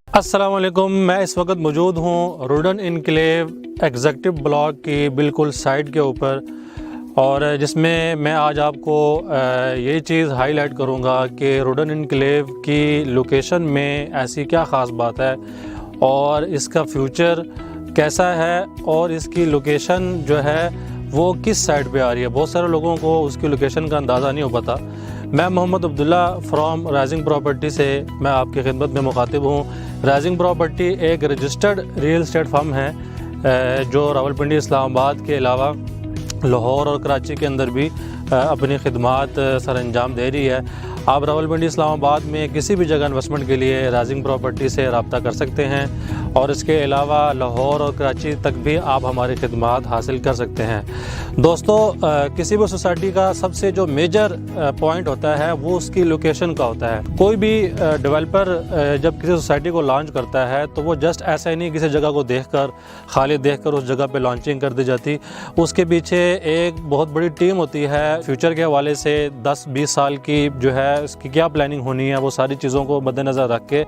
अस्सलाम वालेकुम। मैं इस वक्त मौजूद हूँ रुडन इनक्लेव एग्जेक्टिव ब्लॉक की बिल्कुल साइड के ऊपर, और जिसमें मैं आज आपको यही चीज़ हाईलाइट करूँगा कि रुडन इनक्लेव की लोकेशन में ऐसी क्या ख़ास बात है और इसका फ्यूचर कैसा है और इसकी लोकेशन जो है वो किस साइड पे आ रही है। बहुत सारे लोगों को उसकी लोकेशन का अंदाज़ा नहीं हो पाता। मैं Mohammad Abdullah from Rising Property से मैं आपकी खिदमत में मुखातिब हूँ। राइजिंग प्रॉपर्टी एक रजिस्टर्ड रियल एस्टेट फर्म है जो रावलपिंडी इस्लामाबाद के अलावा लाहौर और कराची के अंदर भी अपनी खिदमात सर अंजाम दे रही है। आप रावलपिंडी इस्लामाबाद में किसी भी जगह इन्वेस्टमेंट के लिए राइजिंग प्रॉपर्टी से रब्ता कर सकते हैं, और इसके अलावा लाहौर और कराची तक भी आप हमारी खिदमात हासिल कर सकते हैं। दोस्तों, किसी भी सोसाइटी का सबसे जो मेजर पॉइंट होता है वो उसकी लोकेशन का होता है। कोई भी डेवलपर जब किसी सोसाइटी को लॉन्च करता है तो वो जस्ट ऐसा ही नहीं किसी जगह को देखकर खाली देखकर उस जगह पे लॉन्चिंग कर दी जाती। उसके पीछे एक बहुत बड़ी टीम होती है। फ्यूचर के हवाले से 10-20 साल की जो है इसकी क्या प्लानिंग होनी है, वो सारी चीज़ों को मद्देनज़र रख के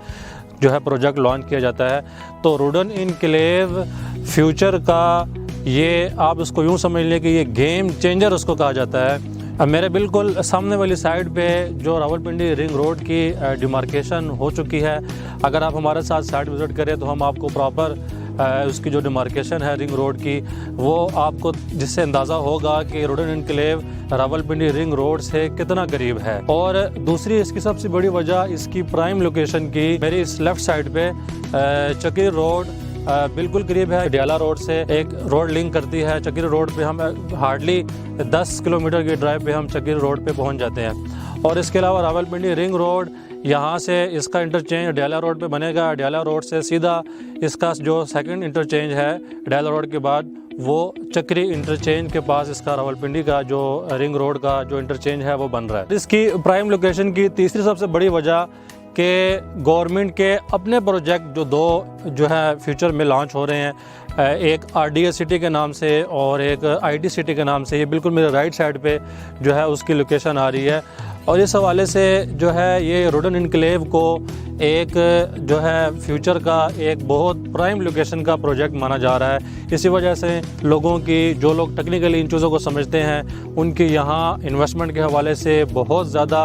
जो है प्रोजेक्ट लॉन्च किया जाता है। तो रुडन इनक्लेव फ्यूचर का ये आप इसको यूँ समझ लें कि ये गेम चेंजर उसको कहा जाता है। अब मेरे बिल्कुल सामने वाली साइड पे जो रावलपिंडी रिंग रोड की डिमार्केशन हो चुकी है। अगर आप हमारे साथ साइट विज़िट करें तो हम आपको प्रॉपर उसकी जो डिमार्केशन है रिंग रोड की वो आपको जिससे अंदाज़ा होगा कि रुडन इनक्लेव रावलपिंडी रिंग रोड से कितना करीब है। और दूसरी इसकी सबसे बड़ी वजह इसकी प्राइम लोकेशन की मेरी इस लेफ़्ट साइड पे चकीर रोड बिल्कुल करीब है। डियाला रोड से एक रोड लिंक करती है। चकीर रोड पे हम हार्डली 10 किलोमीटर की ड्राइव पे हम चकीर रोड पे पहुंच जाते हैं। और इसके अलावा रावलपिंडी रिंग रोड यहाँ से इसका इंटरचेंज डियाला रोड पे बनेगा। डियाला रोड से सीधा इसका जो सेकंड इंटरचेंज है डियाला रोड के बाद वो चक्री इंटरचेंज के पास इसका रावलपिंडी का जो रिंग रोड का जो इंटरचेंज है वो बन रहा है। इसकी प्राइम लोकेशन की तीसरी सबसे बड़ी वजह कि गवर्नमेंट के अपने प्रोजेक्ट जो दो जो है फ्यूचर में लॉन्च हो रहे हैं, एक RDA सिटी के नाम से और एक IT सिटी के नाम से। ये बिल्कुल मेरे राइट साइड पे जो है उसकी लोकेशन आ रही है। और इस हवाले से जो है ये रुडन इनक्लेव को एक जो है फ्यूचर का एक बहुत प्राइम लोकेशन का प्रोजेक्ट माना जा रहा है। इसी वजह से लोगों की जो लोग टेक्निकली इन चीज़ों को समझते हैं उनकी यहाँ इन्वेस्टमेंट के हवाले से बहुत ज़्यादा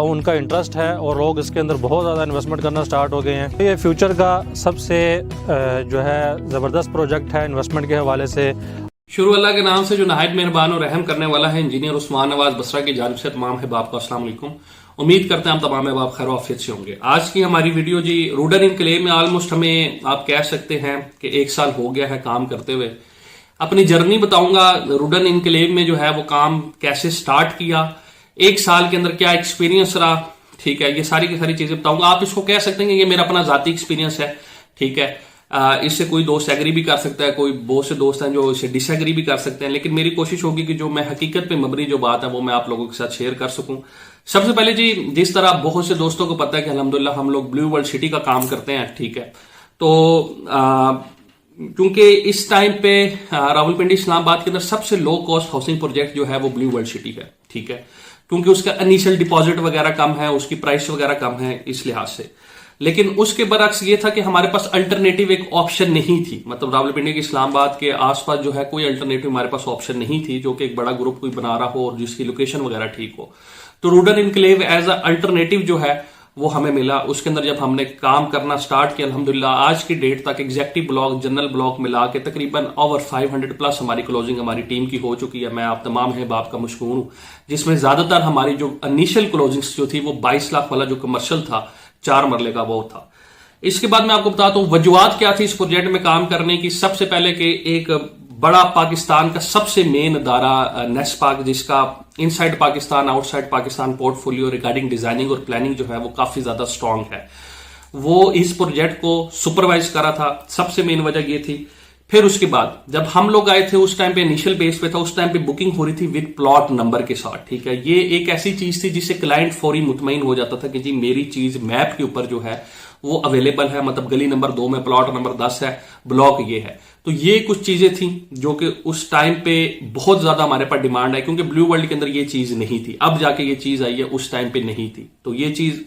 उनका इंटरेस्ट है और लोग इसके अंदर बहुत ज़्यादा इन्वेस्टमेंट करना स्टार्ट हो गए हैं। ये फ्यूचर का सबसे जो है ज़बरदस्त प्रोजेक्ट है इन्वेस्टमेंट के हवाले से। शुरू अल्लाह के नाम से जो नहायत मेहरबान और रहम करने वाला है। इंजीनियर उस्मान नवाज बसरा की जानिब से तमाम अहबाब को अस्सलाम वालेकुम। उम्मीद करते हैं हम तमाम अहबाब खैर आफियत से होंगे। आज की हमारी वीडियो जी रुडन इनक्लेव में ऑलमोस्ट हमें आप कह सकते हैं कि 1 साल हो गया है काम करते हुए। अपनी जर्नी बताऊंगा रुडन इनक्लेव में जो है वो काम कैसे स्टार्ट किया, 1 साल के अंदर क्या एक्सपीरियंस रहा, ठीक है, ये सारी की सारी चीजें बताऊंगा। आप इसको कह सकते हैं कि ये मेरा अपना जाती एक्सपीरियंस है, ठीक है। इससे कोई दोस्त एग्री भी कर सकता है, कोई बहुत से दोस्त हैं जो इसे डिसएग्री भी कर सकते हैं, लेकिन मेरी कोशिश होगी कि जो मैं हकीकत पे मबनी जो बात है वो मैं आप लोगों के साथ शेयर कर सकूं। सबसे पहले जी, जिस तरह बहुत से दोस्तों को पता है कि अल्हम्दुलिल्लाह हम लोग ब्लू वर्ल्ड सिटी का काम करते हैं, ठीक है। तो क्योंकि इस टाइम पे रावलपिंडी इस्लामाबाद के अंदर सबसे लो कॉस्ट हाउसिंग प्रोजेक्ट जो है वो ब्लू वर्ल्ड सिटी है, ठीक है, क्योंकि उसका इनिशियल डिपॉजिट वगैरह कम है, उसकी प्राइस वगैरह कम है इस लिहाज से। लेकिन उसके बरअक्स ये था कि हमारे पास अल्टरनेटिव एक ऑप्शन नहीं थी। मतलब रावलपिंडी के इस्लामाबाद के आसपास जो है कोई अल्टरनेटिव हमारे पास ऑप्शन नहीं थी जो कि एक बड़ा ग्रुप कोई बना रहा हो और जिसकी लोकेशन वगैरह ठीक हो। तो रुडन इनक्लेव एज अ अल्टरनेटिव जो है वो हमें मिला। उसके अंदर जब हमने काम करना स्टार्ट किया, अल्हम्दुलिल्लाह आज की डेट तक एग्जेक्टिव ब्लॉक जनरल ब्लॉक मिला के तकरीबन ओवर 500 प्लस हमारी क्लोजिंग हमारी टीम की हो चुकी है। मैं आप तमाम है बाप का मशकूर हूं, जिसमें ज्यादातर हमारी जो इनिशियल क्लोजिंग्स जो थी वो 22 लाख वाला जो कमर्शियल था 4 मरले का वो था। इसके बाद मैं आपको बताता हूं वजूहात क्या थी इस प्रोजेक्ट में काम करने की। सबसे पहले कि एक बड़ा पाकिस्तान का सबसे मेन अदारा नेस्पाक, जिसका inside Pakistan outside Pakistan portfolio regarding designing और प्लानिंग जो है वो काफी ज्यादा स्ट्रांग है, वो इस प्रोजेक्ट को सुपरवाइज करा था। सबसे मेन वजह ये थी। फिर उसके बाद जब हम लोग आए थे उस टाइम पे इनिशियल बेस पे था, उस टाइम पे बुकिंग हो रही थी विद प्लॉट नंबर के साथ, ठीक है। ये एक ऐसी चीज थी जिससे क्लाइंट फौरी मुतमईन हो जाता था कि जी मेरी चीज मैप के ऊपर जो है वो अवेलेबल है, मतलब गली नंबर 2 में प्लॉट नंबर 10 है, ब्लॉक ये है। तो ये कुछ चीजें थी जो कि उस टाइम पे बहुत ज्यादा हमारे पास डिमांड है, क्योंकि ब्लू वर्ल्ड के अंदर ये चीज नहीं थी। अब जाके ये चीज आई है, उस टाइम पे नहीं थी। तो ये चीज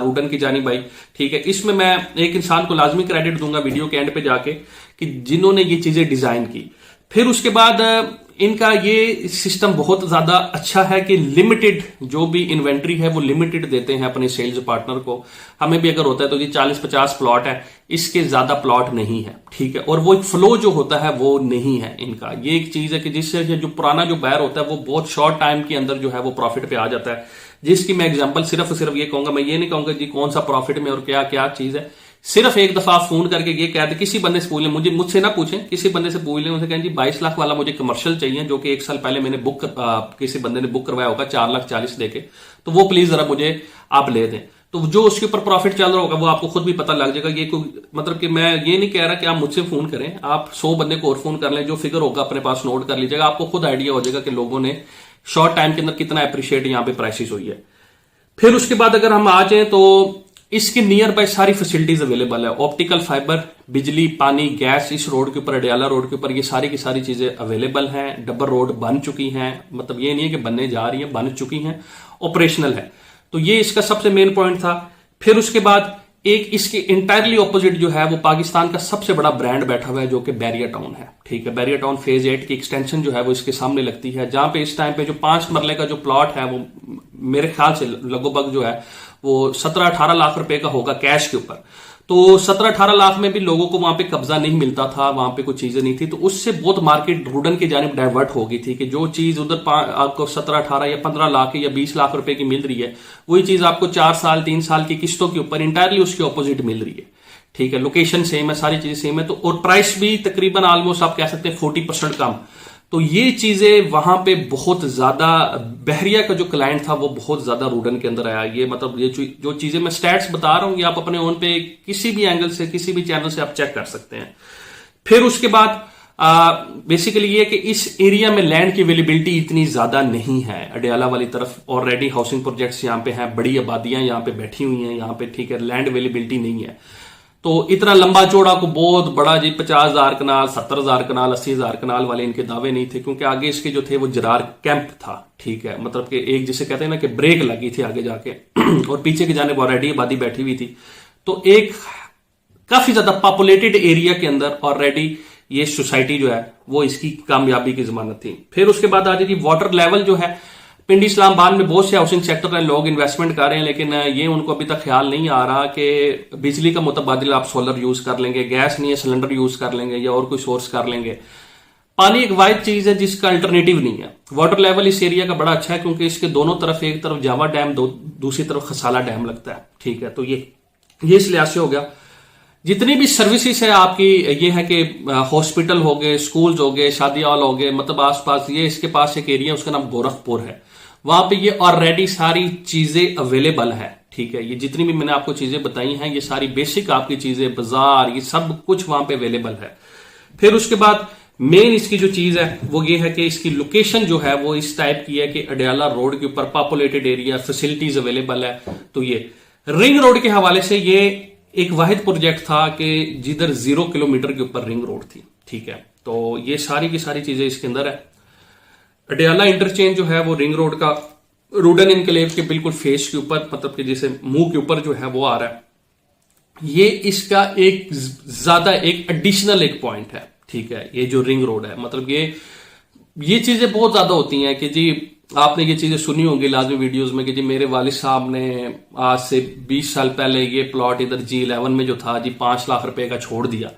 रूडन की जानी भाई, ठीक है। इसमें मैं एक इंसान को लाजमी क्रेडिट दूंगा वीडियो के एंड पे जाके कि जिन्होंने ये चीजें डिजाइन की। फिर उसके बाद इनका ये सिस्टम बहुत ज्यादा अच्छा है कि लिमिटेड जो भी इन्वेंट्री है वो लिमिटेड देते हैं अपने सेल्स पार्टनर को। हमें भी अगर होता है तो जी 40-50 प्लॉट है, इसके ज्यादा प्लॉट नहीं है, ठीक है। और वो एक फ्लो जो होता है वो नहीं है इनका। ये एक चीज है कि जिससे जो पुराना जो बायर होता है वो बहुत शॉर्ट टाइम के अंदर जो है वो प्रॉफिट पे आ जाता है, जिसकी मैं एग्जांपल सिर्फ ये कहूंगा, मैं ये नहीं कहूंगा जी कौन सा प्रॉफिट में और क्या क्या चीज है। सिर्फ एक दफा फोन करके ये कहते, किसी बंदे से पूछ लें, मुझसे ना पूछें, किसी बंदे से पूछ लें, उनसे कहें जी 22 लाख वाला मुझे कमर्शियल चाहिए, जो कि 1 साल पहले मैंने किसी बंदे ने बुक करवाया होगा 4,40,000 देके, तो वो प्लीज जरा मुझे आप ले दें। तो जो उसके ऊपर प्रॉफिट चल रहा होगा वो आपको खुद भी पता लग जाएगा। ये कोई मतलब कि मैं ये नहीं कह रहा कि आप मुझसे फोन करें, आप 100 बंदे को और फोन कर लें, जो फिगर होगा अपने पास नोट कर लीजिएगा, आपको खुद आइडिया हो जाएगा कि लोगों ने शॉर्ट टाइम के अंदर कितना अप्रिशिएट यहाँ पे प्राइसेस हुई है। फिर उसके बाद अगर हम आ जाए तो इसके नियर बाय सारी फैसिलिटीज अवेलेबल है, ऑप्टिकल फाइबर, बिजली, पानी, गैस, इस रोड के ऊपर, अडियाला रोड के ऊपर ये सारी की सारी चीजें अवेलेबल हैं। डबल रोड बन चुकी हैं, मतलब ये नहीं है कि बनने जा रही है, बन चुकी हैं, ऑपरेशनल है। तो ये इसका सबसे मेन पॉइंट था। फिर उसके बाद एक इसके इंटायरली ऑपोजिट जो है वो पाकिस्तान का सबसे बड़ा ब्रांड बैठा हुआ है, जो कि बैरियर टाउन है, ठीक है। बैरियर टाउन फेज 8 की एक्सटेंशन जो है वो इसके सामने लगती है, जहां पे इस टाइम पे जो 5 मरले का जो प्लॉट है वो मेरे ख्याल से लगभग जो है वो 17-18 लाख रुपए का होगा कैश के ऊपर। तो 17-18 लाख में भी लोगों को वहां पे कब्जा नहीं मिलता था, वहां पे कुछ चीजें नहीं थी, तो उससे बहुत मार्केट रूडन की जानिब डाइवर्ट हो गई थी कि जो चीज उधर आपको 17-18 या 15 लाख या 20 लाख रुपए की मिल रही है, वही चीज आपको 4 साल 3 साल की किस्तों के ऊपर इंटायरली उसके ऑपोजिट मिल रही है, ठीक है। लोकेशन सेम है, सारी चीजें सेम है, तो और प्राइस भी तकरीबन ऑलमोस्ट आप कह सकते हैं 40% कम। तो ये चीजें वहां पे बहुत ज्यादा, बहरिया का जो क्लाइंट था वो बहुत ज्यादा रूडन के अंदर आया। ये मतलब ये जो चीजें मैं स्टैट्स बता रहा हूं, ये आप अपने ओन पे किसी भी एंगल से, किसी भी चैनल से आप चेक कर सकते हैं। फिर उसके बाद बेसिकली ये कि इस एरिया में लैंड की अवेलेबिलिटी इतनी ज्यादा नहीं है। अडियाला वाली तरफ ऑलरेडी हाउसिंग प्रोजेक्ट्स यहाँ पे हैं, बड़ी आबादियां यहाँ पे बैठी हुई हैं यहाँ पे, ठीक है। लैंड अवेलेबिलिटी नहीं है, तो इतना लंबा चौड़ा को बहुत बड़ा जी 50,000 कनाल, 70,000 कनाल, 80,000 कनाल वाले इनके दावे नहीं थे, क्योंकि आगे इसके जो थे वो जरार कैंप था, ठीक है। मतलब कि एक जिसे कहते हैं ना कि ब्रेक लगी थी आगे जाके और पीछे की जानिब ऑलरेडी आबादी बैठी हुई थी। तो एक काफी ज्यादा पॉपुलेटेड एरिया के अंदर ऑलरेडी ये सोसाइटी जो है वो इसकी कामयाबी की जमानत थी। फिर उसके बाद आ जाएगी वाटर लेवल जो है। पिंडी इस्लामाबाद में बहुत से हाउसिंग सेक्टर में लोग इन्वेस्टमेंट कर रहे हैं, लेकिन ये उनको अभी तक ख्याल नहीं आ रहा कि बिजली का मुतबादिल आप सोलर यूज कर लेंगे, गैस नहीं है सिलेंडर यूज कर लेंगे या और कोई सोर्स कर लेंगे। पानी एक वाइड चीज है जिसका अल्टरनेटिव नहीं है। वाटर लेवल इस एरिया का बड़ा अच्छा है, क्योंकि इसके दोनों तरफ, एक तरफ जावा डैम, दूसरी तरफ खसाला डैम लगता है, ठीक है। तो ये इस लिहाज से हो गया। जितनी भी सर्विसेज है आपकी, ये है कि हॉस्पिटल हो गए, स्कूल्स हो गए, शादी हॉल हो गए, मतलब आसपास ये इसके पास एक एरिया उसका नाम गोरखपुर है, वहां पे ये ऑलरेडी सारी चीजें अवेलेबल है, ठीक है। ये जितनी भी मैंने आपको चीजें बताई हैं ये सारी बेसिक आपकी चीजें, बाजार, ये सब कुछ वहां पे अवेलेबल है। फिर उसके बाद मेन इसकी जो चीज है वो ये है कि इसकी लोकेशन जो है वो इस टाइप की है कि अडियाला रोड के ऊपर पॉपुलेटेड एरिया, फैसिलिटीज अवेलेबल है। तो ये रिंग रोड के हवाले से ये एक वाहिद प्रोजेक्ट था कि जिधर 0 किलोमीटर के ऊपर रिंग रोड थी, ठीक है। तो ये सारी की सारी चीजें इसके अंदर है। अडियाला इंटरचेंज जो है वो रिंग रोड का रूडन इनक्लेव के बिल्कुल फेस के ऊपर, मतलब कि जैसे मुंह के ऊपर जो है वो आ रहा है। ये इसका एक ज्यादा एक एडिशनल एक पॉइंट है, ठीक है। ये जो रिंग रोड है, मतलब ये चीजें बहुत ज्यादा होती हैं कि जी आपने ये चीजें सुनी होंगी लाजमी वीडियोस में कि जी मेरे वालिद साहब ने आज से 20 साल पहले ये प्लॉट इधर G11 में जो था जी 5 लाख रुपए का छोड़ दिया,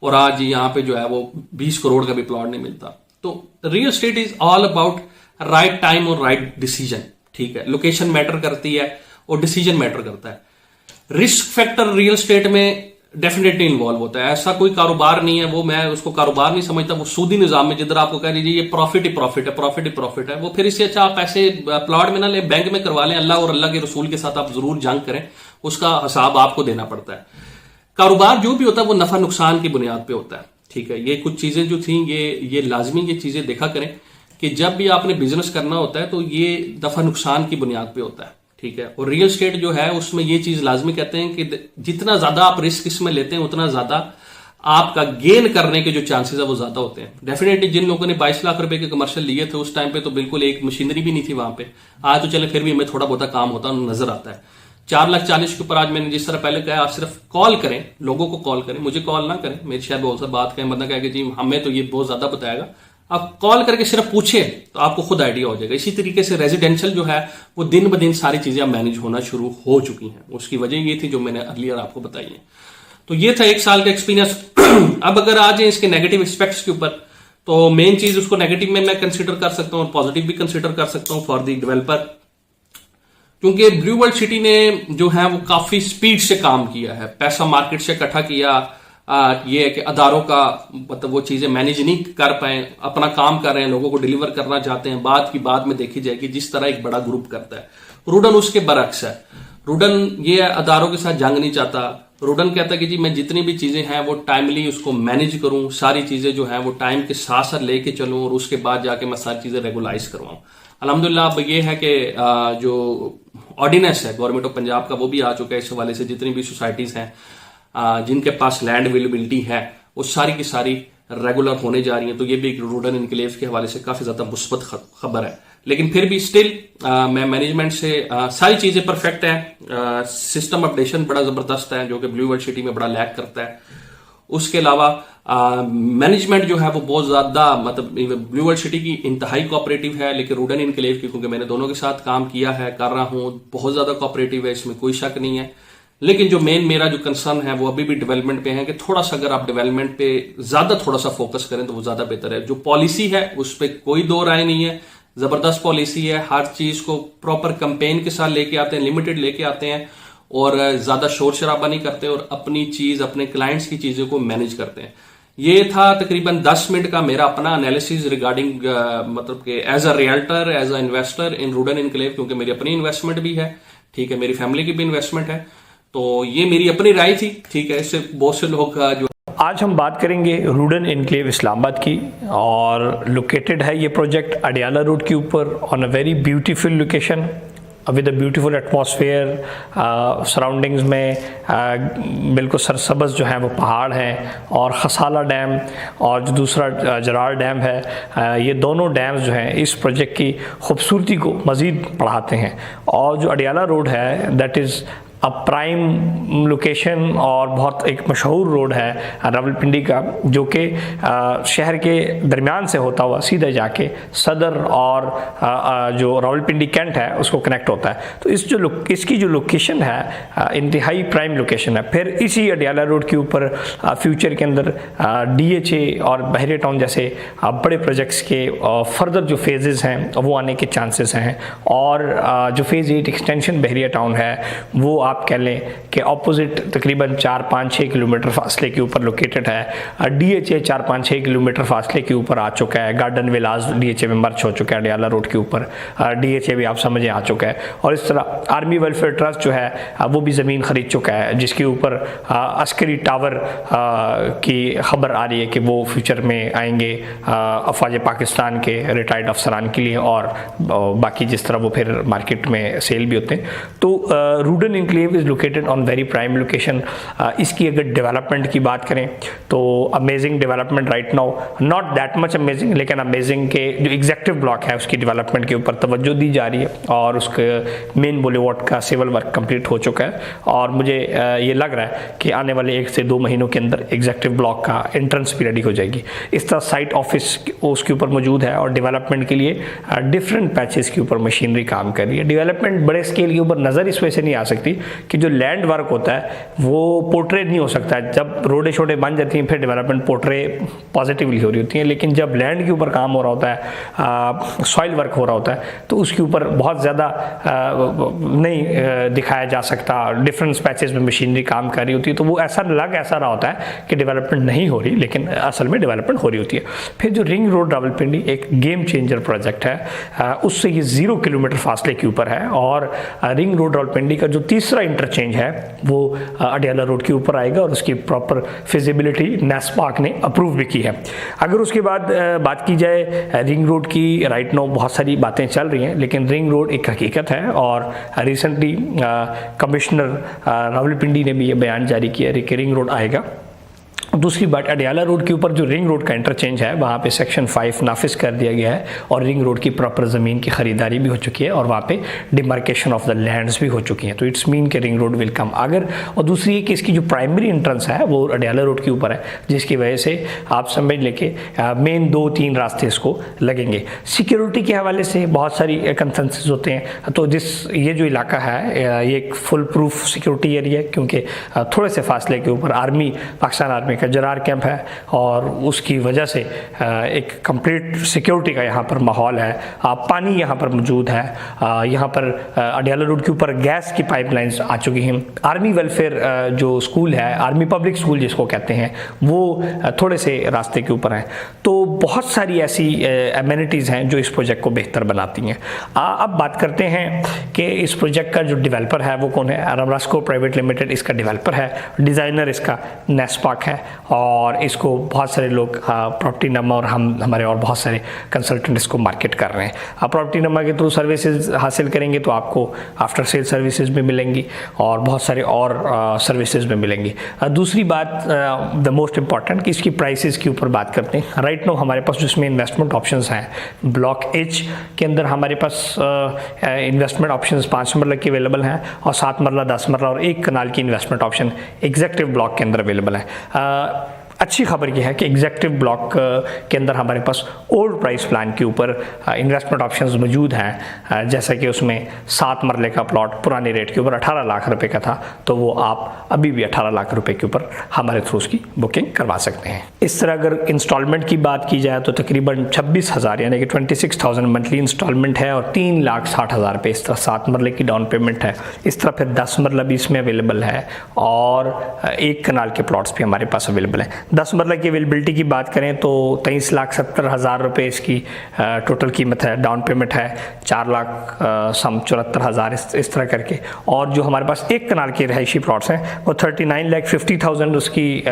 और आज यहाँ पे जो है वो 20 करोड़ का भी प्लॉट नहीं मिलता। तो real estate is all about right time और राइट डिसीजन, ठीक है। लोकेशन मैटर करती है और डिसीजन मैटर करता है। रिस्क फैक्टर रियल एस्टेट में डेफिनेटली इन्वॉल्व होता है। ऐसा कोई कारोबार नहीं है, वो मैं उसको कारोबार नहीं समझता, वो सूदी निजाम में जिधर आपको कह दीजिए ये प्रॉफिट ही प्रॉफिट है, प्रॉफिट ही प्रॉफिट है, वो फिर इससे अच्छा आप पैसे प्लॉट में ना ले, बैंक में करवा लें। अल्लाह और अल्लाह के रसूल के साथ आप जरूर जंग करें, उसका हिसाब आपको देना पड़ता है। कारोबार जो भी होता है वो नफा नुकसान की बुनियाद पे होता है, ठीक है। ये कुछ चीजें जो थी ये लाजमी ये चीजें देखा करें कि जब भी आपने बिजनेस करना होता है तो ये नफा नुकसान की बुनियाद पे होता है, ठीक है। और रियल एस्टेट जो है उसमें ये चीज लाजमी कहते हैं कि जितना ज्यादा आप रिस्क इसमें लेते हैं उतना ज्यादा आपका गेन करने के जो चांसेस है वो ज्यादा होते हैं। डेफिनेटली जिन लोगों ने 22 लाख रुपए के कमर्शियल लिए थे उस टाइम पे तो बिल्कुल एक मशीनरी भी नहीं थी वहां पे। आज तो चले फिर भी हमें थोड़ा बहुत काम होता नजर आता है। 4,40,000 के ऊपर आज मैंने जिस तरह पहले कहा, आप सिर्फ कॉल करें, लोगों को कॉल करें, मुझे कॉल ना करें। मेरी शायद बहुत सारी बात कहें, मतलब कहे कि जी हमें तो ये बहुत ज्यादा बताएगा। आप कॉल करके सिर्फ पूछे तो आपको खुद आइडिया हो जाएगा। इसी तरीके से रेजिडेंशियल जो है वो दिन ब दिन सारी चीजें अब मैनेज होना शुरू हो चुकी हैं। उसकी वजह ये थी जो मैंने अर्लियर आपको बताई है। तो ये था 1 साल का एक्सपीरियंस। अब अगर आ जाए इसके नेगेटिव एस्पेक्ट्स के ऊपर, तो मेन चीज उसको नेगेटिव में मैं कंसिडर कर सकता हूँ और पॉजिटिव भी कंसिडर कर सकता हूँ फॉर द डेवलपर, क्योंकि ब्लू वर्ल्ड सिटी ने जो है वो काफी स्पीड से काम किया है, पैसा मार्केट से इकट्ठा किया। ये है कि अदारों का मतलब वो चीजें मैनेज नहीं कर पाए, अपना काम कर रहे हैं, लोगों को डिलीवर करना चाहते हैं, बात की बाद में देखी जाएगी जिस तरह एक बड़ा ग्रुप करता है। रूडन उसके बरक्स है। रूडन ये अदारों के साथ जंग नहीं चाहता। रूडन कहता है कि जी मैं जितनी भी चीजें हैं वो टाइमली उसको मैनेज करूं, सारी चीजें जो है वो टाइम के साथ साथ लेके चलूं और उसके बाद जाके मैं सारी चीजें रेगुलाइज करवाऊं। अल्हम्दुलिल्लाह अब ये है कि जो ऑर्डिनेंस है गवर्नमेंट ऑफ पंजाब का वो भी आ चुका है। इस हवाले से जितनी भी सोसाइटीज हैं जिनके पास लैंड अवेलेबिलिटी है वो सारी की सारी रेगुलर होने जा रही हैं। तो ये भी एक रूडन इनक्लेव के हवाले से काफी ज्यादा मुस्बत खबर है। लेकिन फिर भी स्टिल मैं मैनेजमेंट से सारी चीजें परफेक्ट हैं। सिस्टम अपडेशन बड़ा जबरदस्त है जो कि ब्लू वर्ल्ड सिटी में बड़ा लैक करता है। उसके अलावा मैनेजमेंट जो है वो बहुत ज्यादा मतलब ब्लू वर्ल्ड सिटी की इंतहाई कोऑपरेटिव है, लेकिन रूडन इनक्लेव की क्योंकि मैंने दोनों के साथ काम किया है, कर रहा हूं, बहुत ज्यादा कोऑपरेटिव है, इसमें कोई शक नहीं है। लेकिन जो मेरा जो कंसर्न है वो अभी भी डेवलपमेंट पे है कि थोड़ा सा अगर आप डेवलपमेंट पे ज्यादा थोड़ा सा फोकस करें तो वो ज्यादा बेहतर है। जो पॉलिसी है उस पर कोई दो राय नहीं है, जबरदस्त पॉलिसी है। हर चीज को प्रॉपर कैंपेन के साथ लेके आते हैं, लिमिटेड लेके आते हैं और ज्यादा शोर शराबा नहीं करते और अपनी चीज अपने क्लाइंट्स की चीजों को मैनेज करते हैं। ये था तकरीबन 10 मिनट का मेरा अपना एनालिसिस रिगार्डिंग मतलब कि as a realtor, as a investor in Rudan enclave, क्योंकि मेरी अपनी इन्वेस्टमेंट भी है, ठीक है, मेरी फैमिली की भी इन्वेस्टमेंट है। तो ये मेरी अपनी राय थी, ठीक है। इससे बहुत से लोग जो आज हम बात करेंगे रूडन इनक्लेव इस्लामाबाद की, और लोकेटेड है ये प्रोजेक्ट अडियाला रोड के ऊपर on a very beautiful location with a beautiful atmosphere. Surroundings में बिल्कुल सरसब्ज़ जो है वो पहाड़ हैं और खसाला डैम और जो दूसरा जरार डैम है, ये दोनों डैम्स जो हैं इस प्रोजेक्ट की खूबसूरती को मज़ीद बढ़ाते हैं। और जो अडियाला रोड है that is a prime location और बहुत एक मशहूर रोड है रावलपिंडी का, जो कि शहर के दरमियान से होता हुआ सीधे जाके सदर और जो रावलपिंडी कैंट है उसको कनेक्ट होता है। तो इसकी जो लोकेशन है इंतहाई प्राइम लोकेशन है। फिर इसी अडियाला रोड के ऊपर फ्यूचर के अंदर DHA और बहरिया टाउन जैसे बड़े प्रोजेक्ट्स के फर्दर जो फेजेस हैं वो आने के चांसेस हैं। और जो फेज़ 8 एक्सटेंशन बहरिया टाउन है वो आप कह लें कि ऑपोजिट तकरीबन 4-5-6 किलोमीटर फासले के ऊपर लोकेटेड है। DHA 4-5-6 किलोमीटर फासले के ऊपर आ चुका है। गार्डन विल आज DHA में मर्ज हो चुका है अडियाला रोड के ऊपर। DHA भी आप समझे आ चुका है। और इस तरह आर्मी वेलफेयर ट्रस्ट जो है वो भी ज़मीन खरीद चुका है, जिसके ऊपर अस्करी टावर की खबर आ रही है कि वो फ्यूचर में आएंगे अफवाज पाकिस्तान के रिटायर्ड अफसरान के लिए, और बाकी जिस तरह वो फिर मार्केट में सेल भी होते हैं। तो Rudan enclave is located on very prime location. इसकी अगर डेवलपमेंट की बात करें तो amazing development right now, not that much amazing, लेकिन अमेजिंग के जो एग्जेक्टिव ब्लॉक है उसकी डेवलपमेंट के ऊपर तवज्जो दी जा रही है और उसके मेन बुलेवार्ड का सिविल वर्क कंप्लीट हो चुका है। और मुझे ये लग रहा है कि आने वाले 1 से 2 महीनों के अंदर एग्जेक्टिव ब्लॉक का एंट्रेंस भी रेडी हो जाएगी। इस तरह साइट ऑफिस उसके ऊपर मौजूद है और डेवलपमेंट के लिए डिफरेंट पैचेस के ऊपर मशीनरी काम कर रही है। डेवलपमेंट बड़े स्केल के ऊपर नज़र इस वजह से नहीं आ सकती कि जो लैंड वर्क होता है वो पोर्ट्रेट नहीं हो सकता है। जब रोडें छोटे बन जाती हैं फिर डेवलपमेंट पोर्ट्रे पॉजिटिवली हो रही होती हैं, लेकिन जब लैंड के ऊपर काम हो रहा होता है, सॉइल वर्क हो रहा होता है, तो उसके ऊपर बहुत ज़्यादा नहीं दिखाया जा सकता। डिफरेंट पैचेस में मशीनरी काम कर रही होती है, तो वो ऐसा रहा होता है कि डेवलपमेंट नहीं हो रही, लेकिन असल में डेवलपमेंट हो रही होती है। फिर जो रिंग रोड रावलपिंडी एक गेम चेंजर प्रोजेक्ट है, उससे ये 0 किलोमीटर फासले के ऊपर है। और रिंग रोड रावलपिंडी का जो तीसरा इंटरचेंज है वो अडियाला रोड के ऊपर आएगा और उसकी प्रॉपर फिजिबिलिटी नेस्पाक ने अप्रूव भी की है। अगर उसके बाद बात की जाए रिंग रोड की, राइट नाउ बहुत सारी बातें चल रही हैं, लेकिन रिंग रोड एक हकीकत है। और रिसेंटली कमिश्नर रावलपिंडी ने भी ये बयान जारी किया कि रिंग रोड आएगा। दूसरी बात, अडियाला रोड के ऊपर जो रिंग रोड का इंटरचेंज है वहाँ पे सेक्शन 5 नाफिज कर दिया गया है और रिंग रोड की प्रॉपर ज़मीन की ख़रीदारी भी हो चुकी है और वहाँ पे डिमार्केशन ऑफ द लैंड्स भी हो चुकी हैं। तो इट्स मीन के रिंग रोड विल कम अगर। और दूसरी है कि इसकी जो प्राइमरी एंट्रेंस है वो अडियाला रोड के ऊपर है, जिसकी वजह से आप समझ लेके मेन 2-3 रास्ते इसको लगेंगे। सिक्योरिटी के हवाले से बहुत सारी कंसर्न्स होते हैं। तो ये जो इलाका है ये एक फुल प्रूफ सिक्योरिटी एरिया है, क्योंकि थोड़े से फासले के ऊपर पाकिस्तान आर्मी का जरार कैंप है और उसकी वजह से एक कंप्लीट सिक्योरिटी का यहाँ पर माहौल है। पानी यहाँ पर मौजूद है। यहाँ पर अडियाला रोड के ऊपर गैस की पाइपलाइंस आ चुकी हैं। आर्मी वेलफेयर जो स्कूल है, आर्मी पब्लिक स्कूल जिसको कहते हैं, वो थोड़े से रास्ते के ऊपर हैं। तो बहुत सारी ऐसी एमिनिटीज़ हैं जो इस प्रोजेक्ट को बेहतर बनाती हैं। अब बात करते हैं कि इस प्रोजेक्ट का जो डेवलपर है वो कौन है। अरामरास्को प्राइवेट लिमिटेड इसका डेवलपर है। डिज़ाइनर इसका नेस्पाक है और इसको बहुत सारे लोग प्रॉपर्टी नमा और हमारे और बहुत सारे कंसल्टेंट इसको मार्केट कर रहे हैं। आप प्रॉपर्टी नमा के थ्रू सर्विसेज हासिल करेंगे तो आपको आफ्टर सेल सर्विसेज भी मिलेंगी और बहुत सारे और सर्विसेज में मिलेंगी। दूसरी बात द मोस्ट इम्पॉर्टेंट कि इसकी प्राइसेस के ऊपर बात करते हैं। राइट नाउ हमारे पास जिसमें इन्वेस्टमेंट ऑप्शंस हैं, ब्लॉक एच के अंदर हमारे पास इन्वेस्टमेंट ऑप्शंस 5 मरला के अवेलेबल हैं और 7 मरला, 10 मरला और 1 कनाल की इन्वेस्टमेंट ऑप्शन एग्जेक्टिव ब्लॉक के अंदर अवेलेबल है। अच्छी खबर यह है कि एग्जेक्टिव ब्लॉक के अंदर हमारे पास ओल्ड प्राइस प्लान के ऊपर इन्वेस्टमेंट ऑप्शंस मौजूद हैं। जैसा कि उसमें 7 मरले का प्लॉट पुराने रेट के ऊपर 18 लाख रुपए का था, तो वो आप अभी भी 18 लाख रुपए के ऊपर हमारे थ्रू उसकी बुकिंग करवा सकते हैं। इस तरह अगर इंस्टॉलमेंट की बात की जाए तो तकरीबन 26,000 यानी कि 26,000 मंथली इंस्टॉलमेंट है और 3,60,000 रुपये इस तरह 7 मरले की डाउन पेमेंट है। इस तरह फिर 10 मरला भी इसमें अवेलेबल है और 1 कनाल के प्लॉट्स भी हमारे पास अवेलेबल हैं। 10 मरला की अवेलेबिलिटी की बात करें तो 23,70,000 रुपये इसकी टोटल कीमत है। डाउन पेमेंट है 4,74,000 इस तरह करके। और जो हमारे पास 1 कनाल के रहायशी प्लॉट्स हैं वो 39,50,000 उसकी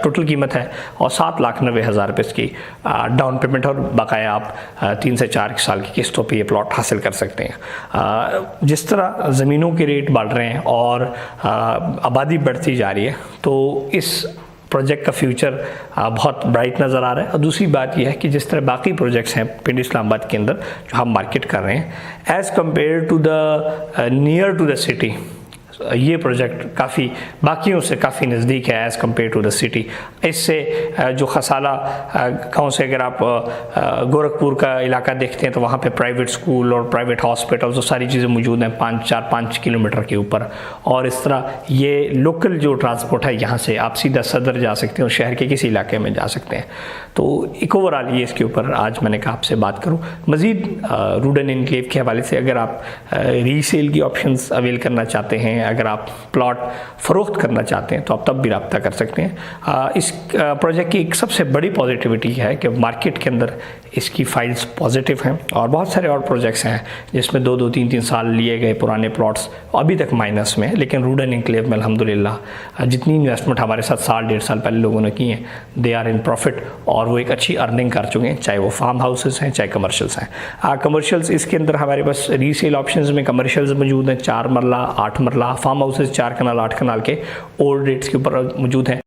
टोटल कीमत है और 7,90,000 रुपये इसकी डाउन पेमेंट और बकाया आप 3 से 4 साल की किस्तों पे ये प्लॉट हासिल कर सकते हैं। जिस तरह ज़मीनों के रेट बढ़ रहे हैं और आबादी बढ़ती जा रही है तो इस प्रोजेक्ट का फ्यूचर बहुत ब्राइट नज़र आ रहा है। और दूसरी बात यह है कि जिस तरह बाकी प्रोजेक्ट्स हैं पिंडी इस्लामाबाद के अंदर जो हम मार्केट कर रहे हैं, as compare to the near to the city, ये प्रोजेक्ट काफ़ी बाकियों से काफ़ी नज़दीक है as compare to the city. इससे जो खसाला गाँव से अगर आप गोरखपुर का इलाका देखते हैं तो वहाँ पे प्राइवेट स्कूल और प्राइवेट हॉस्पिटल्स और सारी चीज़ें मौजूद हैं 5 किलोमीटर के ऊपर। और इस तरह ये लोकल जो ट्रांसपोर्ट है यहाँ से आप सीधा सदर जा सकते हैं और शहर के किसी इलाके में जा सकते हैं। तो एक ओवरऑल ये इसके ऊपर आज मैंने कहा आपसे बात करूँ। मज़ीद रूडन एनक्लेव के हवाले से अगर आप रीसेल की ऑप्शंस अवेल करना चाहते हैं, अगर आप प्लॉट फ़रोख्त करना चाहते हैं तो आप तब भी रब्ता कर सकते हैं। इस प्रोजेक्ट की एक सबसे बड़ी पॉजिटिविटी है कि मार्केट के अंदर इसकी फाइल्स पॉजिटिव हैं और बहुत सारे और प्रोजेक्ट्स हैं जिसमें 2-2, 3-3 साल लिए गए पुराने प्लॉट्स अभी तक माइनस में, लेकिन रूडन एनक्लेव में अल्हम्दुलिल्लाह जितनी इन्वेस्टमेंट हमारे साथ 1.5 साल पहले लोगों ने की हैं दे आर इन प्रॉफिट और वो एक अच्छी अर्निंग कर चुके हैं, चाहे वो फार्म हाउसेस हैं चाहे कमर्शियल्स हैं। कमर्शियल्स इसके अंदर हमारे पास रीसेल ऑप्शंस में कमर्शियल्स मौजूद हैं 4 मरला, 8 मरला, फार्म हाउसेस 4 कनाल 8 कनाल के ओल्ड रेट्स के ऊपर मौजूद हैं।